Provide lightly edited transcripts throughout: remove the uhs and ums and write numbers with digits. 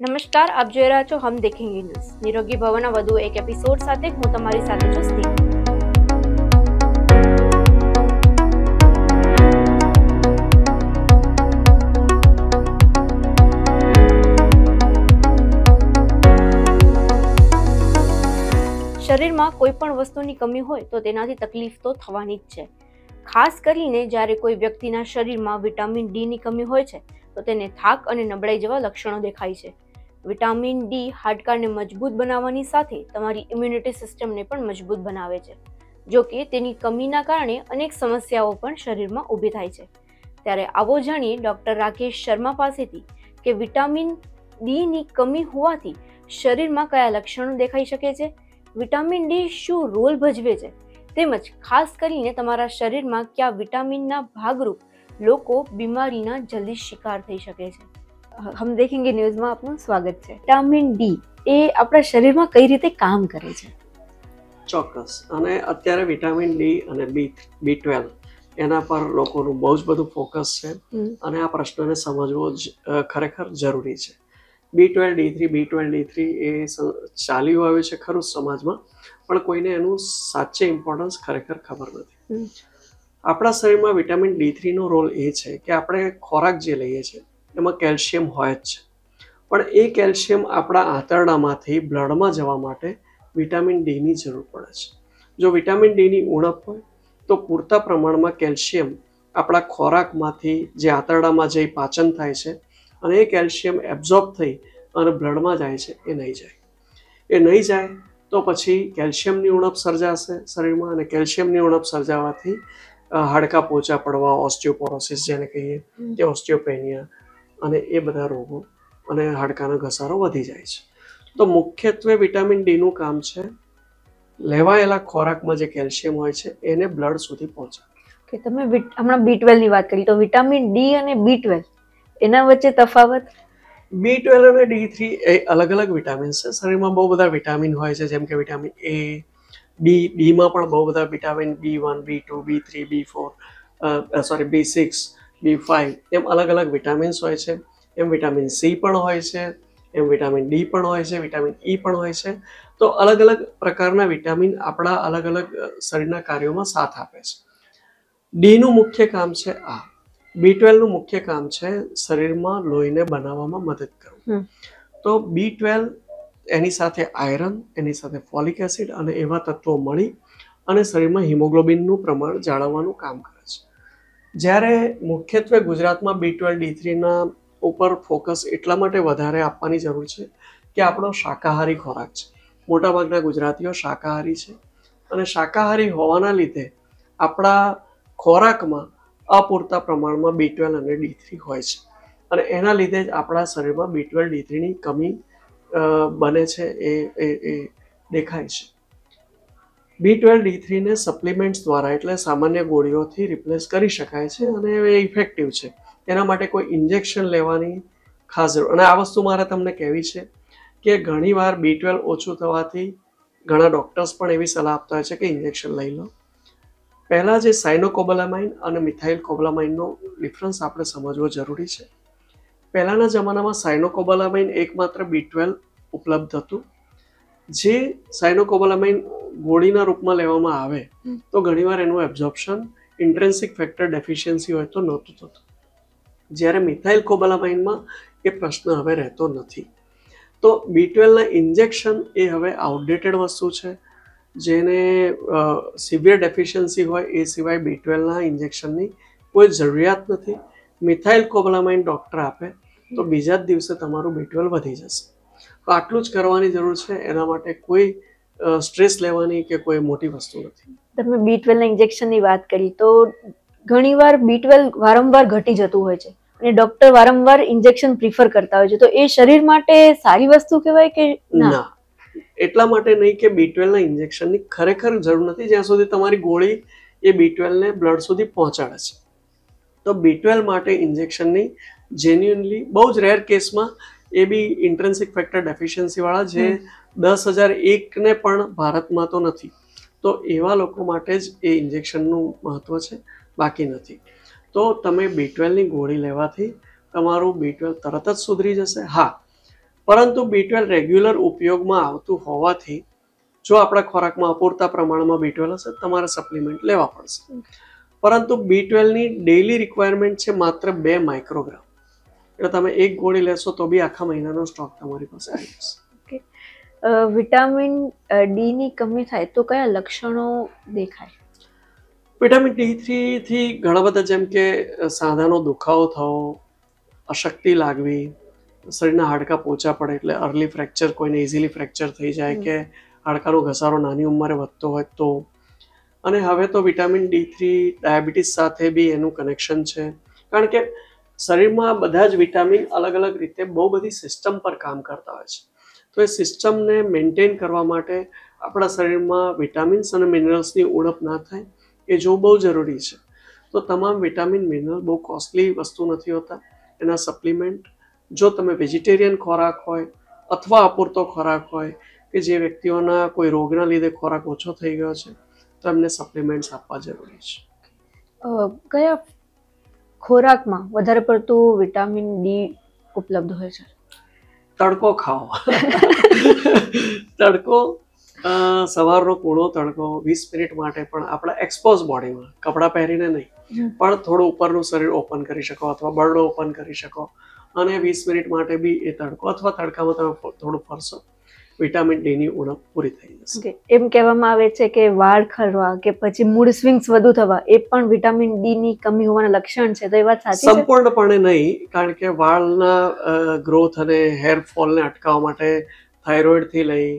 નમસ્કાર, આપ જોઈ રહ્યા છો હમ દેખેંગે ન્યૂઝ. નિરોગી ભવનના વધુ એક એપિસોડ સાથે હું તમારી સાથે છું સ્નેહ. શરીરમાં કોઈ પણ વસ્તુની કમી હોય તો તેનાથી તકલીફ તો થવાની જ છે. ખાસ કરીને જ્યારે કોઈ વ્યક્તિના શરીરમાં વિટામિન ડી ની કમી હોય છે તો તેને થાક અને નબળાઈ જેવા લક્ષણો દેખાય છે. વિટામિન ડી હાડકાને મજબૂત બનાવવાની સાથે તમારી ઇમ્યુનિટી સિસ્ટમને પણ મજબૂત બનાવે છે. જો કે તેની કમીના કારણે અનેક સમસ્યાઓ પણ શરીરમાં ઊભી થાય છે. ત્યારે આવો જાણીએ ડોક્ટર રાકેશ શર્મા પાસેથી કે વિટામિન ડી ની કમી હોવાથી શરીરમાં કયા લક્ષણો દેખાઈ શકે છે, વિટામિન ડી શું રોલ ભજવે છે, તેમજ ખાસ કરીને તમારા શરીરમાં કયા વિટામિનના ભાગરૂપ લોકો બીમારીના જલ્દી શિકાર થઈ શકે છે. હમ દેખેંગે ન્યૂઝમાં આપનું સ્વાગત છે. વિટામિન ડી એ આપણા શરીરમાં કઈ રીતે કામ કરે છે? ચોક્કસ. અને અત્યારે વિટામિન ડી અને B12 એના પર લોકોનું બહુ જ બધું ફોકસ છે અને આ પ્રશ્નને સમજવો ખરેખર જરૂરી છે. B12 એ ચાલ્યું આવ્યું છે ખરું સમાજમાં, પણ કોઈને એનું સાચે ઇમ્પોર્ટન્સ ખરેખર ખબર નથી. આપણા શરીરમાં વિટામિન D3 નો રોલ એ છે કે આપણે ખોરાક જે લઈએ છીએ એમાં કેલ્શિયમ હોય જ છે, પણ એ કેલ્શિયમ આપણા આંતરડામાંથી બ્લડમાં જવા માટે વિટામિન ડીની જરૂર પડે છે. જો વિટામિન ડીની ઉણપ હોય તો પૂરતા પ્રમાણમાં કેલ્શિયમ આપણા ખોરાકમાંથી જે આંતરડામાં જઈ પાચન થાય છે અને એ કેલ્શિયમ એબ્ઝોર્બ થઈ અને બ્લડમાં જાય છે એ નહીં જાય તો પછી કેલ્શિયમની ઉણપ સર્જાશે શરીરમાં, અને કેલ્શિયમની ઉણપ સર્જાવાથી હાડકાં પોચા પડવા, ઓસ્ટિયોપોરોસિસ જેને કહીએ તે, ઓસ્ટિયોપેનિયા અને એ બધા રોગો અને હાડકાનો ઘસારો વધી જાય છે. તો મુખ્યત્વે વિટામિન ડી નું કામ છે લેવાયેલા ખોરાકમાં જે કેલ્શિયમ હોય છે એને બ્લડ સુધી પહોંચાડે. કે તમે હમણાં B12 ની વાત કરી, તો વિટામિન ડી અને B12 એના વચ્ચે તફાવત? B12 અને D3 એ અલગ અલગ વિટામિન્સ છે. શરીરમાં બહુ બધા વિટામિન હોય છે, જેમ કે વિટામિન A, બીમાં પણ બહુ બધા vitamin B1, B2, B3, B6, B5 એમ અલગ અલગ વિટામિન્સ હોય છે. એમ વિટામિન સી પણ હોય છે, એમ વિટામિન ડી પણ હોય છે, વિટામિન ઈ પણ હોય છે. તો અલગ અલગ પ્રકારના વિટામિન આપણા અલગ અલગ શરીરના કાર્યોમાં સાથ આપે છે. ડીનું મુખ્ય કામ છે આ. B12 નું મુખ્ય કામ છે શરીરમાં લોહીને બનાવવામાં મદદ કરવું. તો B12 એની સાથે આયરન, એની સાથે ફોલિક એસિડ અને એવા તત્વો મળી અને શરીરમાં હિમોગ્લોબિનનું પ્રમાણ જાળવવાનું કામ કરે છે. જ્યારે મુખ્યત્વે ગુજરાતમાં B12 D3 ના ઉપર ફોકસ એટલા માટે વધારે આપવાની જરૂર છે કે આપણો શાકાહારી ખોરાક છે. મોટાભાગના ગુજરાતીઓ શાકાહારી છે અને શાકાહારી હોવાના લીધે આપણા ખોરાકમાં અપૂરતા પ્રમાણમાં B12 અને D3 હોય છે અને એના લીધે જ આપણા શરીરમાં B12 D3 ની કમી બને છે, એ દેખાય છે. B12 D3 ને સપ્લિમેન્ટ્સ દ્વારા એટલે સામાન્ય ગોળીઓથી રિપ્લેસ કરી શકાય છે અને એ ઇફેક્ટિવ છે. એના માટે કોઈ ઇન્જેક્શન લેવાની ખાસ જરૂર. અને આ વસ્તુ મારે તમને કહેવી છે કે ઘણીવાર B12 ઓછું થવાથી ઘણા ડૉક્ટર્સ પણ એવી સલાહ આપતા હોય છે કે ઇન્જેક્શન લઈ લો. પહેલાં જે સાયનોકોબાલામાઇન અને મિથાઇલ કોબાલામાઇનનો ડિફરન્સ આપણે સમજવો જરૂરી છે. પહેલાંના જમાનામાં સાયનોકોબાલામાઇન એકમાત્ર B12 ઉપલબ્ધ હતું. જે સાયનોકોબાલામાઇન ગોળીના રૂપમાં લેવામાં આવે તો ઘણીવાર એનું એબ્ઝોર્પ્શન ઇન્ટ્રિન્સિક ફેક્ટર ડેફિશિયન્સી હોય તો નહોતું થતું. જ્યારે મિથાઇલ કોબાલામાઇનમાં એ પ્રશ્ન હવે રહેતો નથી. તો B12 ના ઇન્જેક્શન એ હવે આઉટડેટેડ વસ્તુ છે. જેને સિવિયર ડેફિશિયન્સી હોય એ સિવાય B12 ના ઇન્જેક્શનની કોઈ જરૂરિયાત નથી. મિથાઇલ કોબાલામાઇન ડૉક્ટર આપે તો બીજા જ દિવસે તમારું B12 વધી જશે. તો આટલું જ કરવાની જરૂર છે. એના માટે કોઈ સ્ટ્રેસ લેવાની કે કોઈ મોટી વસ્તુ નથી. તમે B12 ના ઇન્જેક્શનની વાત કરી તો ઘણીવાર B12 વારંવાર ઘટી જતું હોય છે અને ડોક્ટર વારંવાર ઇન્જેક્શન પ્રિફર કરતા હોય છે, તો એ શરીર માટે સારી વસ્તુ કહેવાય કે ના? એટલા માટે નહીં કે B12 ના ઇન્જેક્શનની ખરેખર જરૂર નથી જ્યાં સુધી તમારી ગોળી એ B12 ને બ્લડ સુધી પહોંચાડે છે. તો B12 માટે ઇન્જેક્શનની જેન્યુઅનલી બહુ જ રેર કેસમાં એ બી ઇન્ટ્રિન્સિક ફેક્ટર ડેફિશિયન્સી વાળા જે 10,001 ને પણ ભારતમાં તો નથી, તો એવા લોકો માટે જ એ ઇન્જેક્શનનું મહત્વ છે, બાકી નથી. તો તમે B12 ની ગોળી લેવાથી તમારું B12 તરત જ સુધરી જશે. હા, પરંતુ B12 રેગ્યુલર ઉપયોગમાં આવતું હોવાથી જો આપણા ખોરાકમાં અપૂરતા પ્રમાણમાં B12 હશે તમારે સપ્લિમેન્ટ લેવા પડશે. પરંતુ B12 ની ડેઇલી રિક્વાયરમેન્ટ છે માત્ર 2 માઇક્રોગ્રામ. એટલે તમે એક ગોળી લેશો તો બી આખા મહિનાનો સ્ટોક તમારી પાસે આવી જશે. વિટામિન ડી ની કમી થાય તો કયા લક્ષણો દેખાય? વિટામિન D3 થી ઘણા બધા, જેમ કે સાંધાનો દુખાવો થવો, અશક્તિ લાગવી, શરીરના હાડકાં પોચા પડે એટલે અર્લી ફ્રેક્ચર, કોઈને ઇઝીલી ફ્રેક્ચર થઈ જાય કે હાડકાનો ઘસારો નાની ઉંમરે વધતો હોય તો. અને હવે તો વિટામિન D3 ડાયાબિટીસ સાથે બી એનું કનેક્શન છે, કારણ કે શરીરમાં બધા જ વિટામિન અલગ અલગ રીતે બહુ બધી સિસ્ટમ પર કામ કરતા હોય છે. તો એ સિસ્ટમને મેન્ટેન કરવા માટે આપણા શરીરમાં વિટામિન્સ અને મિનરલ્સની ઉણપ ના થાય એ જોવું બહુ જરૂરી છે. તો તમામ વિટામિન મિનરલ બહુ કોસ્ટલી વસ્તુ નથી હોતા. એના સપ્લિમેન્ટ જો તમે વેજીટેરિયન ખોરાક હોય અથવા અપૂરતો ખોરાક હોય કે જે વ્યક્તિઓના કોઈ રોગના લીધે ખોરાક ઓછો થઈ ગયો છે તો એમને સપ્લિમેન્ટ્સ આપવા જરૂરી છે. કયા ખોરાકમાં વધારે પડતું વિટામિન ડી ઉપલબ્ધ હોય છે? તડકો ખાઓ. તડકો, સવારનો કૂણો તડકો 20 મિનિટ માટે પણ આપણા એક્સપોઝ બોડીમાં, કપડાં પહેરીને નહીં, પણ થોડું ઉપરનું શરીર ઓપન કરી શકો અથવા બરડો ઓપન કરી શકો અને 20 મિનિટ માટે બી એ તડકો અથવા તડકામાં તમે થોડું ફરશો, વિટામિન ડી ની ઉણપ પૂરી થઈ જશે. એમ કહેવામાં આવે છે કે વાળ ખરવા કે પછી મૂડ સ્વિંગ્સ વધુ થવા એ પણ વિટામિન ડી ની કમી હોવાના લક્ષણ છે, તો એ વાત સાચી છે? સંપૂર્ણપણે નહીં, કારણ કે વાળના ગ્રોથ અને હેર ફોલને અટકાવવા માટે થાઇરોઇડથી લઈ,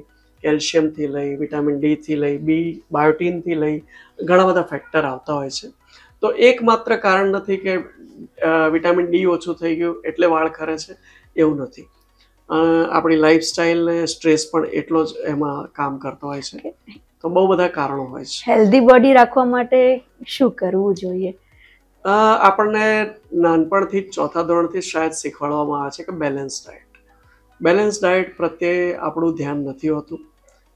કેલ્શિયમથી લઈ, વિટામિન ડી થી લઈ, બાયોટીનથી લઈ ઘણા બધા ફેક્ટર આવતા હોય છે. તો એકમાત્ર કારણ નથી કે વિટામિન ડી ઓછું થઈ ગયું એટલે વાળ ખરે છે, એવું નથી. આપણી લાઈફસ્ટાઈલ ને સ્ટ્રેસ પણ એટલો જ એમાં કામ કરતો હોય છે. તો બહુ બધા કારણો હોય છે. હેલ્ધી બોડી રાખવા માટે શું કરવું જોઈએ? આપણને નાનપણથી જ ચોથા ધોરણથી શાયદ શીખવાડવામાં આવે છે કે બેલેન્સ ડાયટ પ્રત્યે આપણું ધ્યાન નથી હોતું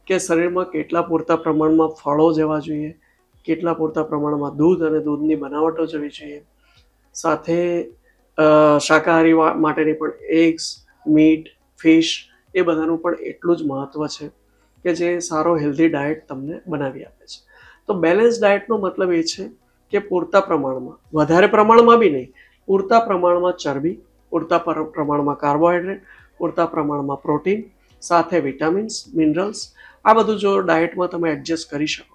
કે શરીરમાં કેટલા પૂરતા પ્રમાણમાં ફળો જવા જોઈએ, કેટલા પૂરતા પ્રમાણમાં દૂધ અને દૂધની બનાવટો જવી જોઈએ, સાથે શાકાહારી માટેની પણ એગ્સ, મીટ, ફિશ એ બધાનું પણ એટલું જ મહત્ત્વ છે કે જે સારો હેલ્ધી ડાયટ તમને બનાવી આપે છે. તો બેલેન્સ ડાયટનો મતલબ એ છે કે પૂરતા પ્રમાણમાં, વધારે પ્રમાણમાં બી નહીં, પૂરતા પ્રમાણમાં ચરબી, પૂરતા પ્રમાણમાં કાર્બોહાઈડ્રેટ, પૂરતા પ્રમાણમાં પ્રોટીન, સાથે વિટામિન્સ, મિનરલ્સ, આ બધું જો ડાયટમાં તમે એડજસ્ટ કરી શકો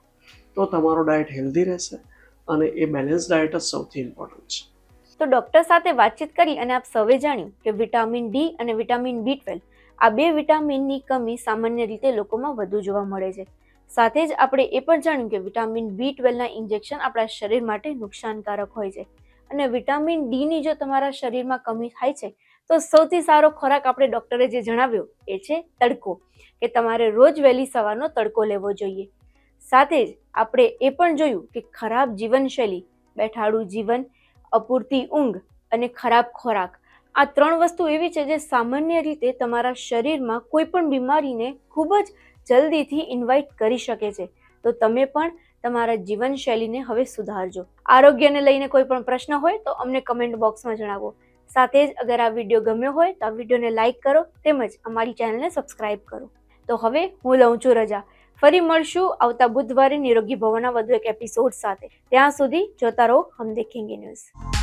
તો તમારો ડાયટ હેલ્ધી રહેશે અને એ બેલેન્સ ડાયટ જ સૌથી ઇમ્પોર્ટન્ટ છે. તો ડૉક્ટર સાથે વાતચીત કરી અને આપ સૌએ જાણ્યું કે વિટામિન ડી અને વિટામિન B12 આ 2 વિટામિનની કમી સામાન્ય રીતે લોકોમાં વધુ જોવા મળે છે. સાથે જ આપણે એ પણ જાણ્યું કે વિટામિન B12 ના ઇન્જેક્શન આપણા શરીર માટે નુકસાનકારક હોય છે અને વિટામિન ડી ની જો તમારા શરીરમાં કમી થાય છે તો સૌથી સારો ખોરાક આપણે ડૉક્ટરે જે જણાવ્યો એ છે તડકો, કે તમારે રોજ વહેલી સવારનો તડકો લેવો જોઈએ. સાથે જ આપણે એ પણ જોયું કે ખરાબ જીવનશૈલી, બેઠાડું જીવન, અપૂરતી ઊંઘ અને ખરાબ ખોરાક, આ 3 વસ્તુ એવી છે જે સામાન્ય રીતે તમારા શરીરમાં કોઈ પણ બીમારીને ખૂબ જ જલ્દીથી ઇન્વાઇટ કરી શકે છે. તો તમે પણ તમારા જીવનશૈલીને હવે સુધારજો. આરોગ્યને લઈને કોઈ પણ પ્રશ્ન હોય તો અમને કમેન્ટ બોક્સમાં જણાવો. સાથે જ અગર આ વિડીયો ગમ્યો હોય તો આ વિડીયોને લાઇક કરો તેમજ અમારી ચેનલને સબસ્ક્રાઇબ કરો. તો હવે હું લઉં છું રજા. ફરી મળશું આવતા બુધવારે નિરોગી ભવનના વધુ એક એપિસોડ સાથે. ત્યાં સુધી જોતા રહો હમ દેખેંગે ન્યૂઝ.